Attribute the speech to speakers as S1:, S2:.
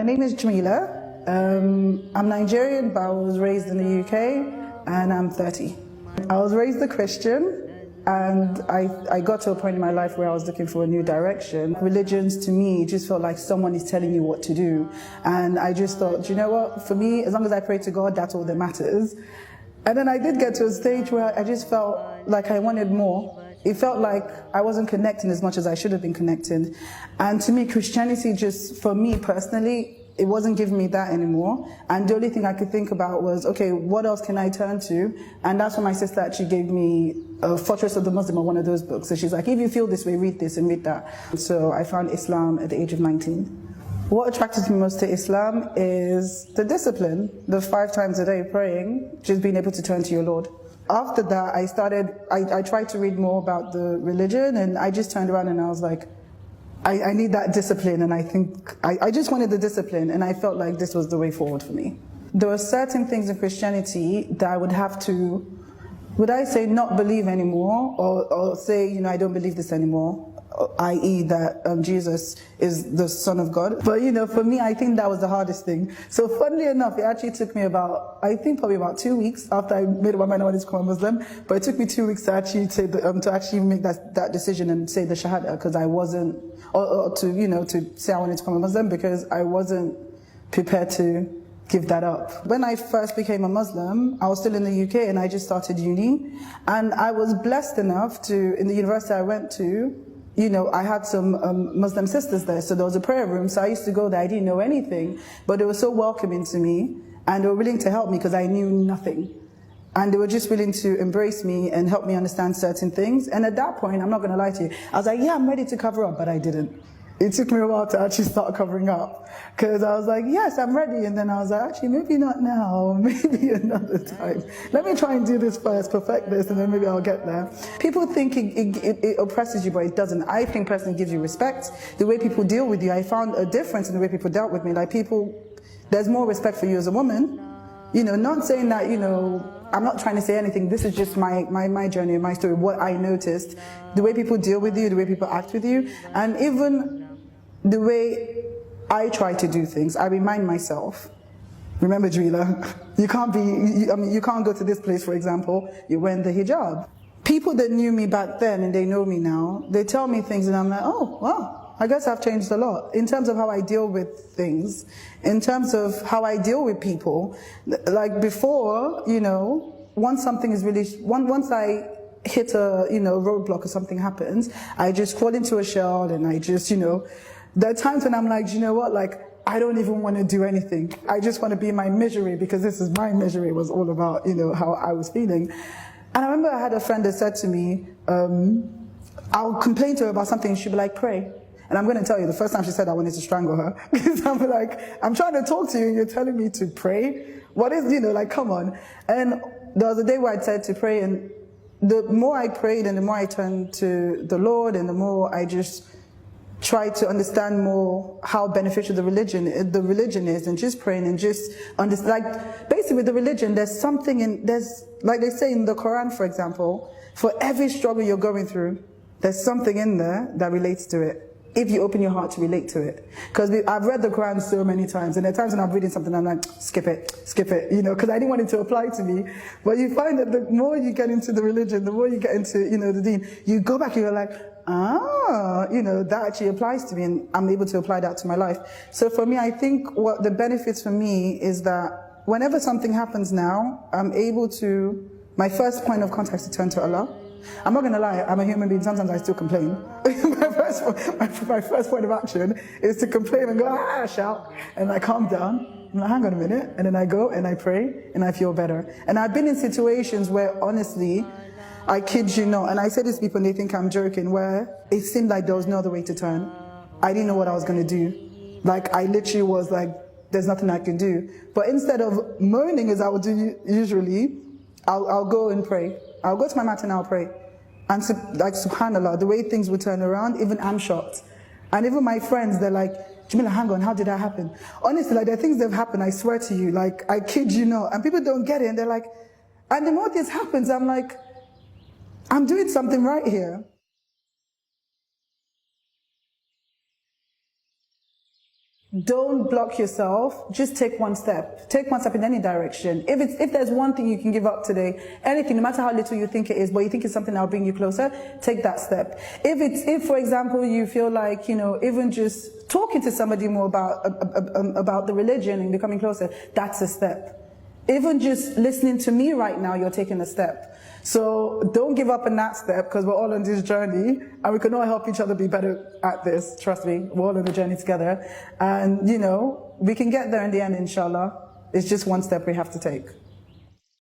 S1: name is Jamila. I'm Nigerian, but I was raised in the UK, and I'm 30. I was raised a Christian, and I got to a point in my life where I was looking for a new direction. Religions, to me, just felt like someone is telling you what to do. And I just thought, you know what, for me, as long as I pray to God, that's all that matters. And then I did get to a stage where I just felt like I wanted more. It felt like I wasn't connecting as much as I should have been connected. And to me, Christianity just, for me personally, it wasn't giving me that anymore. And the only thing I could think about was, okay, what else can I turn to? And that's when my sister actually gave me Fortress of the Muslim, or one of those books. So she's like, if you feel this way, read this and read that. So I found Islam at the age of 19. What attracted me most to Islam is the discipline, the 5 times a day praying, just being able to turn to your Lord. After that, I tried to read more about the religion, and I just turned around and I was like, I need that discipline, and I think, I just wanted the discipline, and I felt like this was the way forward for me. There were certain things in Christianity that I would have to, would I say not believe anymore, or say, you know, I don't believe this anymore, i.e. that Jesus is the Son of God. But you know, for me, I think that was the hardest thing. So funnily enough, it actually took me about, I think probably about 2 weeks after I made up my mind I wanted to become a Muslim, but it took me 2 weeks to actually say to actually make that decision and say the Shahada, because I wasn't, or to, you know, to say I wanted to become a Muslim, because I wasn't prepared to give that up. When I first became a Muslim, I was still in the UK and I just started uni, and I was blessed enough to, in the university I went to, you know, I had some Muslim sisters there, so there was a prayer room, so I used to go there. I didn't know anything, but they were so welcoming to me, and they were willing to help me because I knew nothing. And they were just willing to embrace me and help me understand certain things. And at that point, I'm not going to lie to you, I was like, yeah, I'm ready to cover up, but I didn't. It took me a while to actually start covering up, because I was like, yes, I'm ready. And then I was like, actually, maybe not now, maybe another time. Let me try and do this first, perfect this, and then maybe I'll get there. People think it oppresses you, but it doesn't. I think personally gives you respect. The way people deal with you, I found a difference in the way people dealt with me. Like people, there's more respect for you as a woman. You know, not saying that, you know, I'm not trying to say anything. This is just my journey, my story, what I noticed. The way people deal with you, the way people act with you, and even the way I try to do things. I remind myself, remember, Drila, you can't you can't go to this place, for example, you're wearing the hijab. People that knew me back then and they know me now, they tell me things and I'm like, oh, wow, I guess I've changed a lot in terms of how I deal with things, in terms of how I deal with people. Like before, you know, once something is really, once I hit a, you know, roadblock or something happens, I just fall into a shell and I just, you know, there are times when I'm like, you know what, like, I don't even want to do anything. I just want to be in my misery, because this is my misery, was all about, you know, how I was feeling. And I remember I had a friend that said to me, I'll complain to her about something, she'd be like, pray. And I'm going to tell you, the first time she said I wanted to strangle her, because I'm like, I'm trying to talk to you and you're telling me to pray? What is, you know, like, come on. And there was a day where I said to pray, and the more I prayed and the more I turned to the Lord and the more I just try to understand more how beneficial the religion is, and just praying and just understand, like, basically with the religion, there's something in, there's, like they say in the Quran, for example, for every struggle you're going through, there's something in there that relates to it, if you open your heart to relate to it. Because I've read the Quran so many times, and there are times when I'm reading something, I'm like, skip it, you know, because I didn't want it to apply to me. But you find that the more you get into the religion, the more you get into, you know, the deen, you go back and you're like, ah, you know, that actually applies to me, and I'm able to apply that to my life. So for me, I think what the benefits for me is that whenever something happens now, I'm able to, my first point of contact is to turn to Allah. I'm not going to lie, I'm a human being, sometimes I still complain. my first point of action is to complain and go, shout, and I calm down. I'm like, hang on a minute, and then I go and I pray and I feel better. And I've been in situations where, honestly, I kid you not, and I say this to people and they think I'm joking, where it seemed like there was no other way to turn. I didn't know what I was going to do. Like, I literally was like, there's nothing I can do. But instead of moaning as I would do usually, I'll go and pray. I'll go to my mat and I'll pray. And like, subhanAllah, the way things would turn around, even I'm shocked. And even my friends, they're like, Jamila, hang on, how did that happen? Honestly, like, there are things that have happened, I swear to you, like, I kid you not. And people don't get it, and they're like, and the more this happens, I'm like, I'm doing something right here. don't block yourself. Just take one step. Take one step in any direction. If there's one thing you can give up today, anything, no matter how little you think it is, but you think it's something that'll bring you closer, take that step. If for example, you feel like, even just talking to somebody more about the religion and becoming closer, that's a step. Even just listening to me right now, you're taking a step. So don't give up on that step, because we're all on this journey and we can all help each other be better at this. Trust me, we're all on the journey together. And, we can get there in the end, inshallah. It's just one step we have to take.